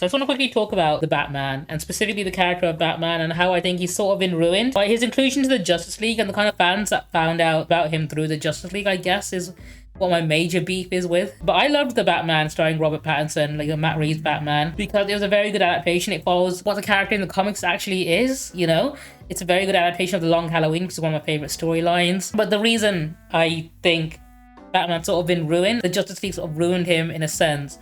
So I just want to quickly talk about the Batman, and specifically the character of Batman, and how I think he's sort of been ruined by his inclusion to the Justice League, and the kind of fans that found out about him through the Justice League, I guess, is what my major beef is with. But I loved the Batman starring Robert Pattinson, like the Matt Reeves Batman, because it was a very good adaptation. It follows what the character in the comics actually is, you know? It's a very good adaptation of The Long Halloween, which is one of my favorite storylines. But the reason I think Batman's sort of been ruined, the Justice League sort of ruined him in a sense,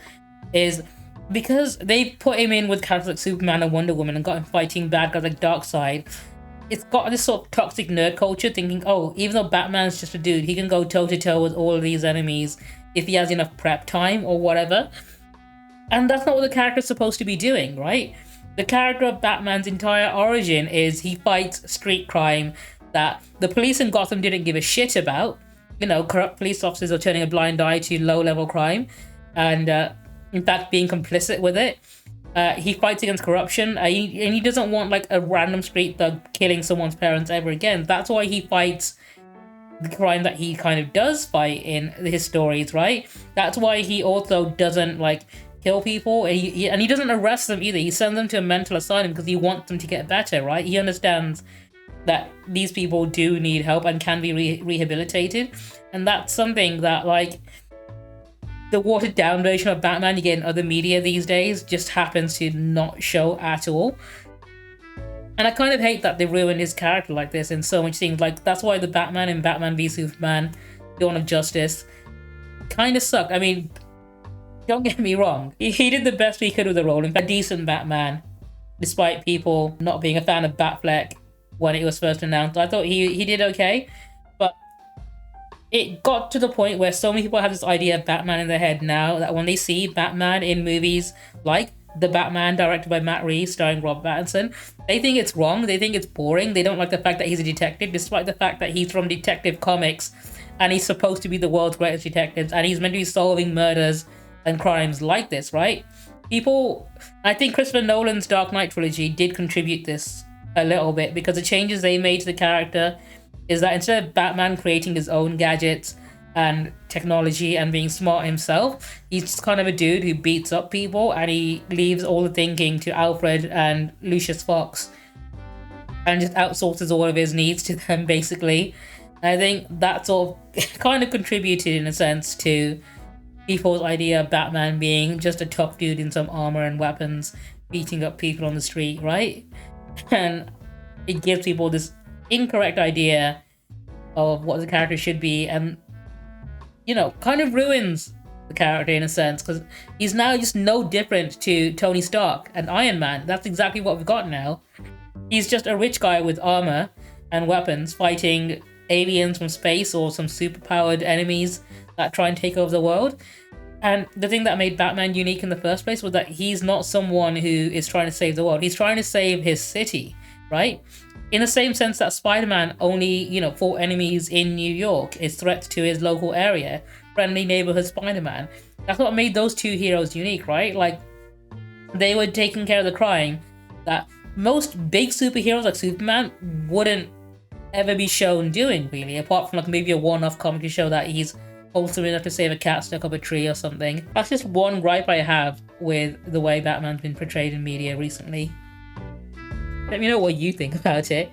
is because they put him in with characters like Superman and Wonder Woman and got him fighting bad guys like Darkseid. It's got this sort of toxic nerd culture thinking, oh, even though Batman's just a dude, he can go toe-to-toe with all of these enemies if he has enough prep time or whatever. And that's not what the character's supposed to be doing, right? The character of Batman's entire origin is he fights street crime that the police in Gotham didn't give a shit about. You know, corrupt police officers are turning a blind eye to low-level crime and in fact being complicit with it. He fights against corruption, and he doesn't want like a random street thug killing someone's parents ever again. That's why he fights the crime that he kind of does fight in his stories, right? That's why he also doesn't like kill people, and he doesn't arrest them either. He sends them to a mental asylum because he wants them to get better, right? He understands that these people do need help and can be rehabilitated, and that's something that like the watered down version of Batman you get in other media these days just happens to not show at all. And I kind of hate that they ruined his character like this in so much things. Like, that's why the Batman in Batman v Superman, Dawn of Justice, kind of sucked. I mean, don't get me wrong, he did the best he could with the role. In fact, a decent Batman, despite people not being a fan of Batfleck when it was first announced. I thought he did okay, but it got to the point where so many people have this idea of Batman in their head now that when they see Batman in movies like The Batman directed by Matt Reeves starring Robert Pattinson, they think it's wrong, they think it's boring, they don't like the fact that he's a detective, despite the fact that he's from Detective Comics and he's supposed to be the world's greatest detective and he's meant to be solving murders and crimes like this, right? People, I think Christopher Nolan's Dark Knight trilogy did contribute this a little bit, because the changes they made to the character is that instead of Batman creating his own gadgets and technology and being smart himself, he's just kind of a dude who beats up people, and he leaves all the thinking to Alfred and Lucius Fox and just outsources all of his needs to them, basically. And I think that sort of kind of contributed in a sense to people's idea of Batman being just a tough dude in some armor and weapons beating up people on the street, right? And it gives people this incorrect idea of what the character should be, and you know, kind of ruins the character in a sense, because he's now just no different to Tony Stark and Iron Man. That's exactly what we've got now. He's just a rich guy with armor and weapons fighting aliens from space or some superpowered enemies that try and take over the world. And the thing that made Batman unique in the first place was that he's not someone who is trying to save the world. He's trying to save his city, right? In the same sense that Spider-Man only, you know, fought enemies in New York, is threats to his local area, friendly neighborhood Spider-Man. That's what made those two heroes unique, right? Like, they were taking care of the crime that most big superheroes like Superman wouldn't ever be shown doing, really, apart from like maybe a one-off comic to show that he's wholesome enough to save a cat stuck up a tree or something. That's just one gripe I have with the way Batman's been portrayed in media recently. Let me know what you think about it.